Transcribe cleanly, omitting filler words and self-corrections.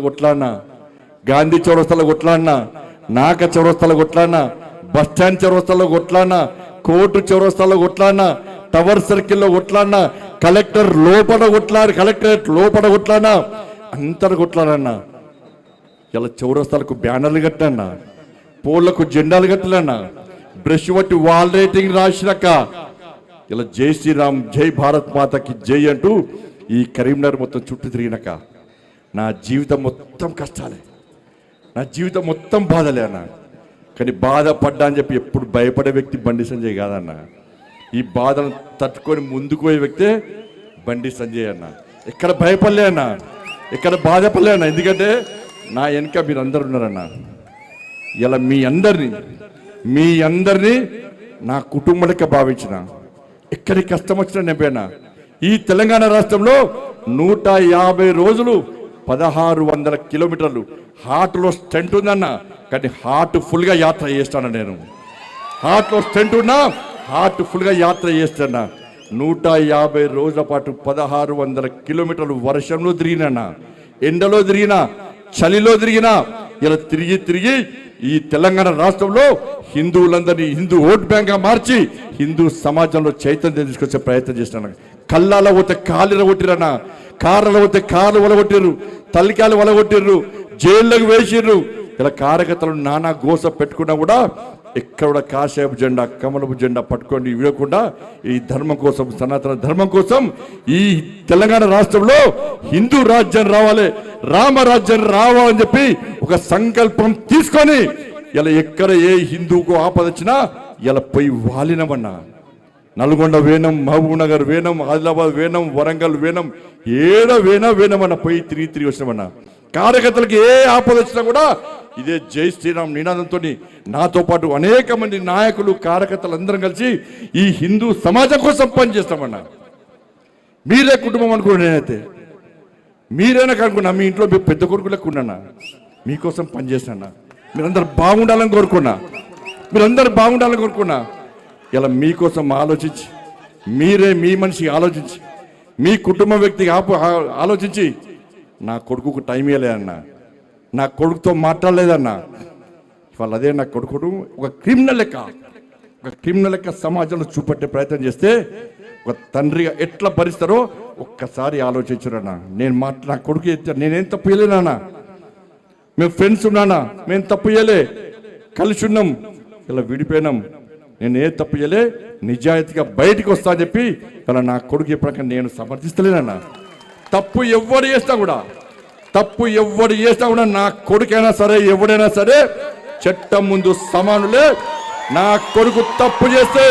కొట్లాడినా, గాంధీ చౌరస్తాలో కొట్లాడినా, నాక చౌరస్తాలో కొట్లాడినా, బస్టాండ్ చౌరస్తాలో కొట్లాడినా, కోర్టు చౌరస్తాలో కొట్లాడినా, టవర్ సర్కిల్లో కొట్లాడినా, కలెక్టర్ లోపల కలెక్టరేట్ లోపల కొట్లాడినా, అంతటా కొట్లాడన్నా. ఇలా చౌరస్తాలకు బ్యానర్లు కట్టానా, పోళ్లకు జెండాలు కట్టాలన్నా, బ్రష్ పట్టి వాల్ రేటింగ్ రాసినాక ఇలా జై శ్రీరామ్, జై భారత్ మాతకి జై అంటూ ఈ కరీంనగర్ మొత్తం చుట్టూ తిరిగినాక నా జీవితం మొత్తం కష్టాలే, నా జీవితం మొత్తం బాధలే అన్న. కానీ బాధపడ్డా అని చెప్పి ఎప్పుడు భయపడే వ్యక్తి బండి సంజయ్ కాదన్న. ఈ బాధను తట్టుకొని ముందుకు పోయే వ్యక్తే బండి సంజయ్ అన్న. ఎక్కడ భయపడలే అన్న, ఎక్కడ బాధపడలే అన్న. ఎందుకంటే నా వెనుక మీరు అందరు ఉన్నారన్న. ఇలా మీ అందరినీ నా కుటుంబంగా భావించిన, ఎక్కడికి కష్టం వచ్చినా నింపేనా. ఈ తెలంగాణ రాష్ట్రంలో 150 రోజులు 1600 కిలోమీటర్లు హార్ట్లో స్టెంట్ ఉందన్న. కానీ హార్ట్ ఫుల్గా యాత్ర చేస్తాను నేను. హార్ట్లో స్టెంట్ ఉన్నా హార్ట్ ఫుల్గా యాత్ర చేస్తాను. 150 రోజుల పాటు 1600 కిలోమీటర్లు వర్షంలో తిరిగినా, ఎండలో తిరిగినా, చలిలో తిరిగినా, ఇలా తిరిగి ఈ తెలంగాణ రాష్ట్రంలో హిందువులందరినీ హిందూ ఓట్ బ్యాంక్గా మార్చి హిందూ సమాజంలో చైతన్యం తీసుకొచ్చే ప్రయత్నం చేస్తున్నాను. కళ్ళాల పోతే కాళ్ళు కొట్టిరన్నా, కార్లలో పోతే కార్లు వలగొట్టిర్రు, తల్లికాయలు వలగొట్టిర్రు, జైల్లోకి వేసిర్రు. ఇలా కార్యకర్తలు నానా గోస పెట్టుకున్నా కూడా ఎక్కడ కాషాయపు జెండా, కమలపు జెండా పట్టుకొని ఇవ్వకుండా ఈ ధర్మం కోసం, సనాతన ధర్మం కోసం ఈ తెలంగాణ రాష్ట్రంలో హిందూ రాజ్యం రావాలి, రామరాజ్యం రావాలని చెప్పి ఒక సంకల్పం తీసుకొని ఇలా ఎక్కడ ఏ హిందూకు ఆపద వచ్చినా ఇలా పోయి వాలినమన్నా. నల్గొండ వేనం, మహబూబ్ నగర్ వేనం, ఆదిలాబాద్ వేనం, వరంగల్ వేనం, ఏడ వేనమన్నా పోయి తిరిగి వచ్చినామన్నా. కార్యకర్తలకు ఏ ఆపద వచ్చినా కూడా ఇదే జై శ్రీరామ్ నినాదంతో నాతో పాటు అనేక మంది నాయకులు, కార్యకర్తలు అందరం కలిసి ఈ హిందూ సమాజం కోసం పనిచేస్తామన్నా. మీరే కుటుంబం అనుకున్నా, నేనైతే మీరైనా కనుక్కున్నా. మీ ఇంట్లో మీ పెద్ద కొడుకు లెక్కున్నా, మీకోసం పనిచేసినా. మీరందరూ బాగుండాలని కోరుకున్నా. ఇలా మీకోసం ఆలోచించి, మీరే మీ మనిషి ఆలోచించి, మీ కుటుంబ వ్యక్తికి ఆలోచించి నా కొడుకుకు టైం ఇవ్వలేదన్నా, నా కొడుకుతో మాట్లాడలేదన్నా. ఇవాళ అదే నా కొడుకును ఒక క్రిమినల్ లెక్క సమాజంలో చూపెట్టే ప్రయత్నం చేస్తే ఒక తండ్రిగా ఎట్లా భరిస్తారో ఒక్కసారి ఆలోచించురన్నా. నా కొడుకు నేనేం తప్పు చేయలేనా, మేము ఫ్రెండ్స్ ఉన్నానా, మేము తప్పు చేయలే, కలిసి ఉన్నాం, ఇలా విడిపోయినాం, నేను ఏ తప్పు చేయలే, నిజాయితీగా బయటికి వస్తా అని చెప్పి ఇలా నా కొడుకు చెప్పాక నేను సమర్థిస్తలేనన్నా. తప్పు ఎవడు చేస్తా కూడా నా కొడుకైనా సరే, ఎవడైనా సరే చట్టం ముందు సమానులే. నా కొడుకు తప్పు చేస్తే